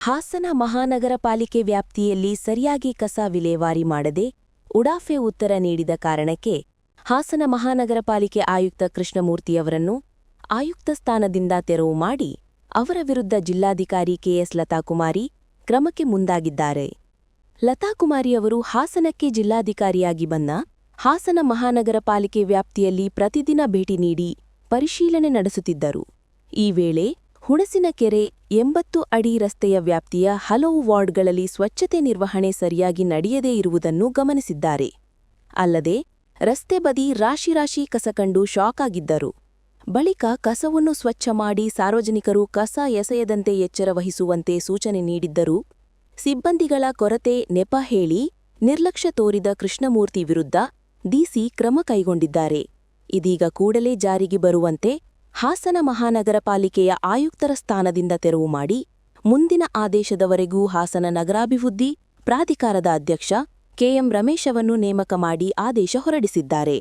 ಹಾಸನ ಮಹಾನಗರ ಪಾಲಿಕೆ ವ್ಯಾಪ್ತಿಯಲ್ಲಿ ಸರಿಯಾಗಿ ಕಸ ವಿಲೇವಾರಿ ಮಾಡದೆ ಉಡಾಫೆ ಉತ್ತರ ನೀಡಿದ ಕಾರಣಕ್ಕೆ ಹಾಸನ ಮಹಾನಗರ ಪಾಲಿಕೆ ಆಯುಕ್ತ ಕೃಷ್ಣಮೂರ್ತಿಯವರನ್ನು ಆಯುಕ್ತ ಸ್ಥಾನದಿಂದ ತೆರವು ಮಾಡಿ ಅವರ ವಿರುದ್ಧ ಜಿಲ್ಲಾಧಿಕಾರಿ ಕೆಎಸ್ ಲತಾಕುಮಾರಿ ಕ್ರಮಕ್ಕೆ ಮುಂದಾಗಿದ್ದಾರೆ. ಲತಾಕುಮಾರಿಯವರು ಹಾಸನಕ್ಕೆ ಜಿಲ್ಲಾಧಿಕಾರಿಯಾಗಿ ಬಂದ ಹಾಸನ ಮಹಾನಗರ ಪಾಲಿಕೆ ವ್ಯಾಪ್ತಿಯಲ್ಲಿ ಪ್ರತಿದಿನ ಭೇಟಿ ನೀಡಿ ಪರಿಶೀಲನೆ ನಡೆಸುತ್ತಿದ್ದರು. ಈ ವೇಳೆ ಹುಣಸಿನಕೆರೆ 80 ಅಡಿ ರಸ್ತೆಯ ವ್ಯಾಪ್ತಿಯ ಹಲವು ವಾರ್ಡ್ಗಳಲ್ಲಿ ಸ್ವಚ್ಛತೆ ನಿರ್ವಹಣೆ ಸರಿಯಾಗಿ ನಡೆಯದೇ ಇರುವುದನ್ನು ಗಮನಿಸಿದ್ದಾರೆ. ಅಲ್ಲದೆ ರಸ್ತೆ ಬದಿ ರಾಶಿ ಕಸ ಕಂಡು ಶಾಕ್ ಆಗಿದ್ದರು. ಬಳಿಕ ಕಸವನ್ನು ಸ್ವಚ್ಛ ಮಾಡಿ ಸಾರ್ವಜನಿಕರು ಕಸ ಎಸೆಯದಂತೆ ಎಚ್ಚರ ವಹಿಸುವಂತೆ ಸೂಚನೆ ನೀಡಿದ್ದರೂ ಸಿಬ್ಬಂದಿಗಳ ಕೊರತೆ ನೆಪ ಹೇಳಿ ನಿರ್ಲಕ್ಷ್ಯ ತೋರಿದ ಕೃಷ್ಣಮೂರ್ತಿ ವಿರುದ್ಧ ಡಿಸಿ ಕ್ರಮ ಕೈಗೊಂಡಿದ್ದಾರೆ. ಇದೀಗ ಕೂಡಲೇ ಜಾರಿಗೆ ಬರುವಂತೆ ಹಾಸನ ಮಹಾನಗರ ಪಾಲಿಕೆಯ ಆಯುಕ್ತರ ಸ್ಥಾನದಿಂದ ತೆರವು ಮಾಡಿ ಮುಂದಿನ ಆದೇಶದವರೆಗೂ ಹಾಸನ ನಗರಾಭಿವೃದ್ಧಿ ಪ್ರಾಧಿಕಾರದ ಅಧ್ಯಕ್ಷ ಕೆಎಂ ರಮೇಶವನ್ನು ನೇಮಕ ಮಾಡಿ ಆದೇಶ ಹೊರಡಿಸಿದ್ದಾರೆ.